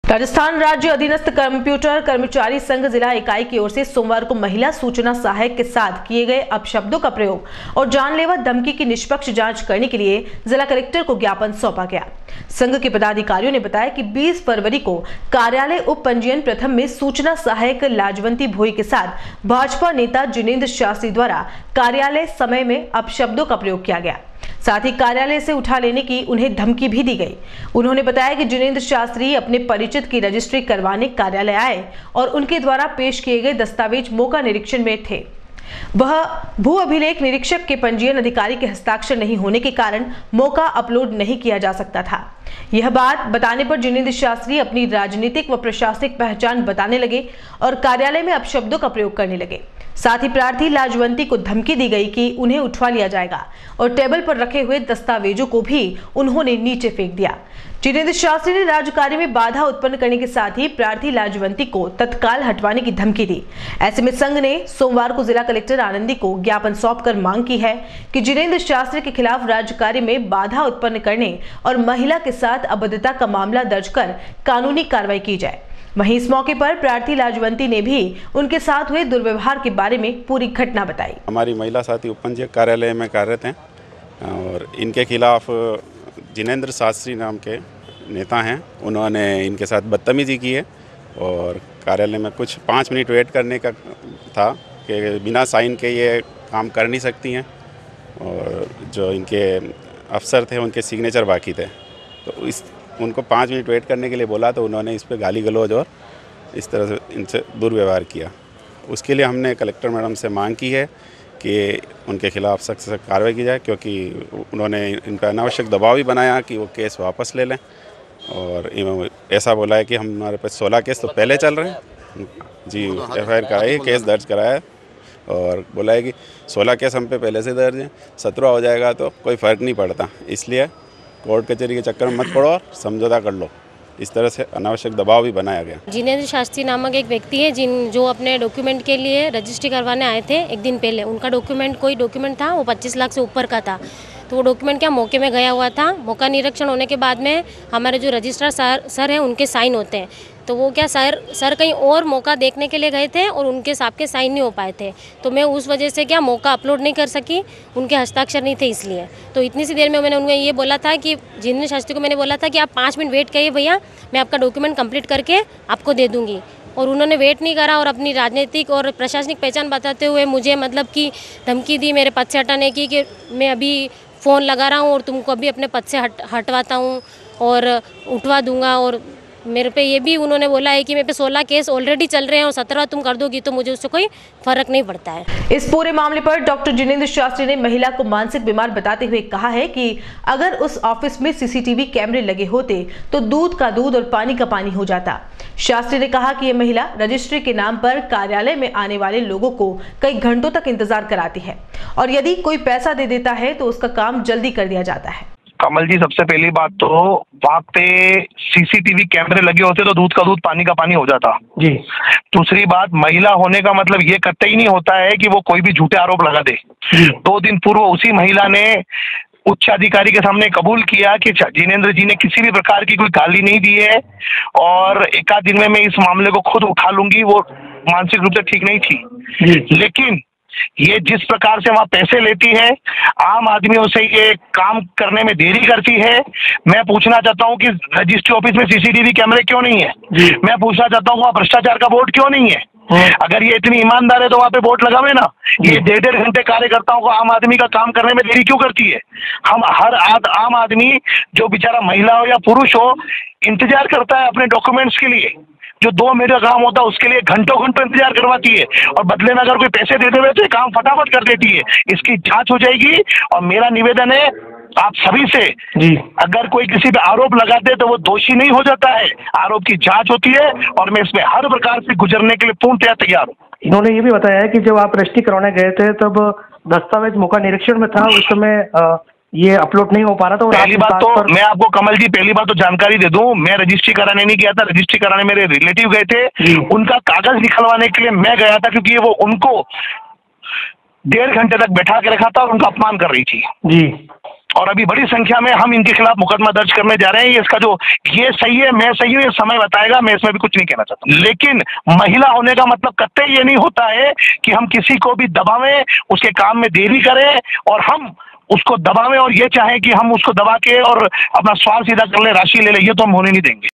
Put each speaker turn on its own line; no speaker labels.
राजस्थान राज्य अधीनस्थ कंप्यूटर कर्मचारी संघ जिला इकाई की ओर से सोमवार को महिला सूचना सहायक के साथ किए गए अपशब्दों का प्रयोग और जानलेवा धमकी की निष्पक्ष जांच करने के लिए जिला कलेक्टर को ज्ञापन सौंपा गया। संघ के पदाधिकारियों ने बताया कि 20 फरवरी को कार्यालय उप पंजीयन प्रथम में सूचना सहायक लाजवंती भोई के साथ भाजपा नेता जिनेंद्र शास्त्री द्वारा कार्यालय समय में अपशब्दों का प्रयोग किया गया। साथ ही कार्यालय से उठा लेने की उन्हें धमकी भी दी गई। उन्होंने बताया कि जिनेंद्र शास्त्री अपने परिचित की रजिस्ट्री करवाने कार्यालय आए और उनके द्वारा पेश किए गए दस्तावेज मौका निरीक्षण में थे। वह भू अभिलेख निरीक्षक के पंजीयन अधिकारी के हस्ताक्षर नहीं होने के कारण मौका अपलोड नहीं किया जा सकता था। यह बात बताने पर जिनेंद्र शास्त्री अपनी राजनीतिक व प्रशासनिक पहचान बताने लगे और कार्यालय में अपशब्दों का प्रयोग करने लगे। साथ ही प्रार्थी लाजवंती को धमकी दी गई कि उन्हें उठवा लिया जाएगा और टेबल पर रखे हुए दस्तावेजों को भी उन्होंने नीचे फेंक दिया। जिनेंद्र शास्त्री ने राजकार्य में बाधा उत्पन्न करने के साथ ही प्रार्थी लाजवंती को तत्काल हटवाने की धमकी दी। ऐसे में संघ ने सोमवार को जिला कलेक्टर आनंदी को ज्ञापन सौंपकर मांग की है कि जिनेंद्र शास्त्री के खिलाफ राजकार्य में बाधा उत्पन्न करने और महिला के साथ अभद्रता का मामला दर्ज कर कानूनी कार्रवाई की जाए। वहीं इस मौके पर प्रार्थी लाजवंती ने भी उनके साथ हुए दुर्व्यवहार के बारे में पूरी घटना बताई।
हमारी महिला साथी उपपंजीयक कार्यालय में कार्यरत हैं और इनके खिलाफ जिनेंद्र शास्त्री नाम के नेता हैं, उन्होंने इनके साथ बदतमीजी की है और कार्यालय में कुछ 5 मिनट वेट करने का था कि बिना साइन के ये काम कर नहीं सकती हैं और जो इनके अफसर थे उनके सिग्नेचर बाकी थे, तो उनको 5 मिनट वेट करने के लिए बोला तो उन्होंने इस पर गाली गलौज और इस तरह से इनसे दुर्व्यवहार किया। उसके लिए हमने कलेक्टर मैडम से मांग की है कि उनके खिलाफ सख्त से कार्रवाई की जाए, क्योंकि उन्होंने इन पर अनावश्यक दबाव भी बनाया कि वो केस वापस ले लें और ऐसा बोला है कि हमारे पास 16 केस तो पहले चल रहे हैं जी, FIR कराई, केस दर्ज कराया है और बोला है कि 16 केस हम पे पहले से दर्ज हैं, 17 हो जाएगा तो कोई फ़र्क नहीं पड़ता, इसलिए कोर्ट कचहरी के चक्कर में मत पड़ो और समझौता कर लो। इस तरह से अनावश्यक दबाव भी बनाया गया।
जिनेंद्र शास्त्री नामक एक व्यक्ति है जो अपने डॉक्यूमेंट के लिए रजिस्ट्री करवाने आए थे एक दिन पहले। उनका कोई डॉक्यूमेंट था वो 25 लाख से ऊपर का था, तो वो डॉक्यूमेंट क्या मौके में गया हुआ था। मौका निरीक्षण होने के बाद में हमारे जो रजिस्ट्रार सर हैं उनके साइन होते हैं, तो वो क्या सर कहीं और मौका देखने के लिए गए थे और उनके साहब के साइन नहीं हो पाए थे, तो मैं उस वजह से क्या मौका अपलोड नहीं कर सकी, उनके हस्ताक्षर नहीं थे इसलिए। तो इतनी सी देर में मैंने उन्हें ये बोला था कि जिनेंद्र शास्त्री को मैंने बोला था कि आप 5 मिनट वेट करिए भैया, मैं आपका डॉक्यूमेंट कंप्लीट करके आपको दे दूँगी। और उन्होंने वेट नहीं करा और अपनी राजनीतिक और प्रशासनिक पहचान बताते हुए मुझे मतलब कि धमकी दी मेरे पद से हटाने की, कि मैं अभी फ़ोन लगा रहा हूँ और तुमको अभी अपने पद से हटवाता हूँ और उठवा दूंगा। और मेरे पे ये भी उन्होंने बोला है कि मेरे पे 16 केस ऑलरेडी चल रहे हैं और 17 तुम कर दोगी तो मुझे उससे कोई फर्क नहीं पड़ता है।
इस पूरे मामले पर डॉक्टर जिनेंद्र शास्त्री ने महिला को मानसिक बीमार बताते हुए कहा है कि अगर उस ऑफिस में CCTV कैमरे लगे होते तो दूध का दूध और पानी का पानी हो जाता। शास्त्री ने कहा कि ये महिला रजिस्ट्री के नाम पर कार्यालय में आने वाले लोगों को कई घंटों तक इंतजार कराती है और यदि कोई पैसा दे देता है तो उसका काम जल्दी कर दिया जाता है।
कमल जी, सबसे पहली बात तो वहाँ पे CCTV कैमरे लगे होते तो दूध का दूध पानी का पानी हो जाता जी। दूसरी बात, महिला होने का मतलब ये कतई नहीं होता है कि वो कोई भी झूठे आरोप लगा दे। 2 दिन पूर्व उसी महिला ने उच्च अधिकारी के सामने कबूल किया कि जिनेंद्र जी ने किसी भी प्रकार की कोई गाली नहीं दी है और एक आध दिन में मैं इस मामले को खुद उठा लूंगी। वो मानसिक रूप से ठीक नहीं थी, लेकिन ये जिस प्रकार से वहाँ पैसे लेती है, आम आदमियों से ये काम करने में देरी करती है। मैं पूछना चाहता हूँ कि रजिस्ट्री ऑफिस में CCTV कैमरे क्यों नहीं है? मैं पूछना चाहता हूँ वहाँ भ्रष्टाचार का बोर्ड क्यों नहीं है? अगर ये इतनी ईमानदार है तो वहाँ पे बोर्ड लगावे ना। ये 1.5 घंटे कार्यकर्ताओं को, आम आदमी का काम करने में देरी क्यों करती है? हम आम आदमी, जो बेचारा महिला हो या पुरुष हो, इंतजार करता है अपने डॉक्यूमेंट्स के लिए। जो 2 मिनट का काम होता है उसके लिए घंटों इंतजार करवाती है और बदले में अगर कोई पैसे देते हुए तो काम फटाफट कर देती है। इसकी जांच हो जाएगी और मेरा निवेदन है आप सभी से जी, अगर कोई किसी पे आरोप लगाते तो वो दोषी नहीं हो जाता है, आरोप की जांच होती है और मैं इसमें हर प्रकार से गुजरने के लिए पूर्णतया तैयार हूँ।
इन्होंने ये भी बताया है कि जब आप रजिस्ट्री करवाने गए थे तब दस्तावेज मौका निरीक्षण में था, उस समय ये अपलोड नहीं हो पा रहा था।
पहली बात तो मैं आपको कमल जी जानकारी दे दूं, मैं रजिस्ट्री कराने नहीं गया था, रजिस्ट्री कराने मेरे रिलेटिव गए थे। उनका कागज निकलवाने के लिए मैं गया था, क्योंकि वो उनको 1.5 घंटे तक बैठा के रखा था और उनका अपमान कर रही थी जी। और अभी बड़ी संख्या में हम इनके खिलाफ मुकदमा दर्ज करने जा रहे हैं। इसका जो ये सही है, मैं सही हूँ, ये समय बताएगा। मैं इसमें भी कुछ नहीं कहना चाहता, लेकिन महिला होने का मतलब कतई ये नहीं होता है कि हम किसी को भी दबावें, उसके काम में देरी करें और हम उसको दबावें और ये चाहें कि हम उसको दबा के और अपना स्वार्थ सीधा कर ले, राशि ले ले। ये तो हम होने नहीं देंगे।